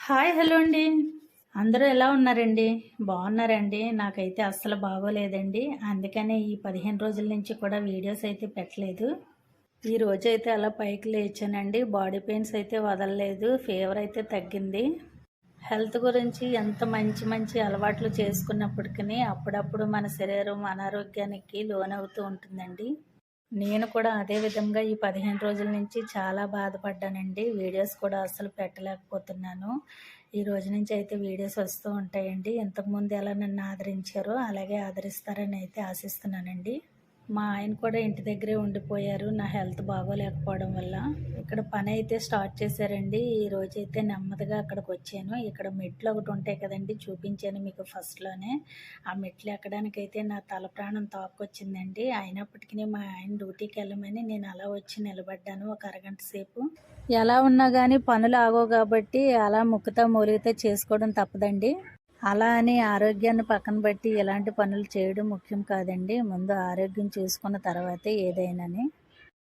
Hi hello అండి. అందరూ ఎలా ఉన్నారండి? బాగున్నారండి? నాకైతే అస్సలు బాగోలేదండి. అందుకనే ఈ 15 రోజుల నుంచి కూడా వీడియోస్ అయితే పెట్టలేదు. ఈ రోజైతే అలా పైకి లేచానండి. బాడీ పెయిన్స్ అయితే వదలలేదు. ఫీవర్ అయితే తగ్గింది. హెల్త్ గురించి ఎంత మంచి మంచి అలవాట్లు చేసుకున్నప్పటికీ అప్పుడప్పుడు మన శరీరం అనారోగ్యానికి లోనవుతూ ఉంటుందండి. నేను కూడా అదే విధంగా ఈ 15 రోజుల నుంచి చాలా బాధపడ్డానండి. వీడియోస్ కూడా అస్సలు పెట్టలేకపోతున్నాను. ఈ రోజు నుంచి అయితే వీడియోస్ వస్తూ ఉంటాయండి. ఇంతకుముందు ఎలా నన్ను ఆదరించారో అలాగే ఆదరిస్తారని అయితే ఆశిస్తున్నానండి. మా ఆయన కూడా ఇంటి దగ్గరే ఉండిపోయారు నా హెల్త్ బాగోలేకపోవడం వల్ల. ఇక్కడ పని అయితే స్టార్ట్ చేశారండి. ఈ రోజైతే నెమ్మదిగా అక్కడికి వచ్చాను. ఇక్కడ మెట్లు ఒకటి ఉంటాయి కదండి, చూపించాను మీకు ఫస్ట్లోనే. ఆ మెట్లు ఎక్కడానికైతే నా తల ప్రాణం తాకొచ్చిందండి. అయినప్పటికీ మా ఆయన డ్యూటీకి వెళ్ళమని నేను అలా వచ్చి నిలబడ్డాను ఒక అరగంట సేపు. ఎలా ఉన్నా కానీ పనులు ఆగవు కాబట్టి అలా ముక్కుతా మూలిగితే చేసుకోవడం తప్పదండి. అలా అని ఆరోగ్యాన్ని పక్కన పెట్టి ఇలాంటి పనులు చేయడం ముఖ్యం కాదండి. ముందు ఆరోగ్యం చూసుకున్న తర్వాతే ఏదైనాని.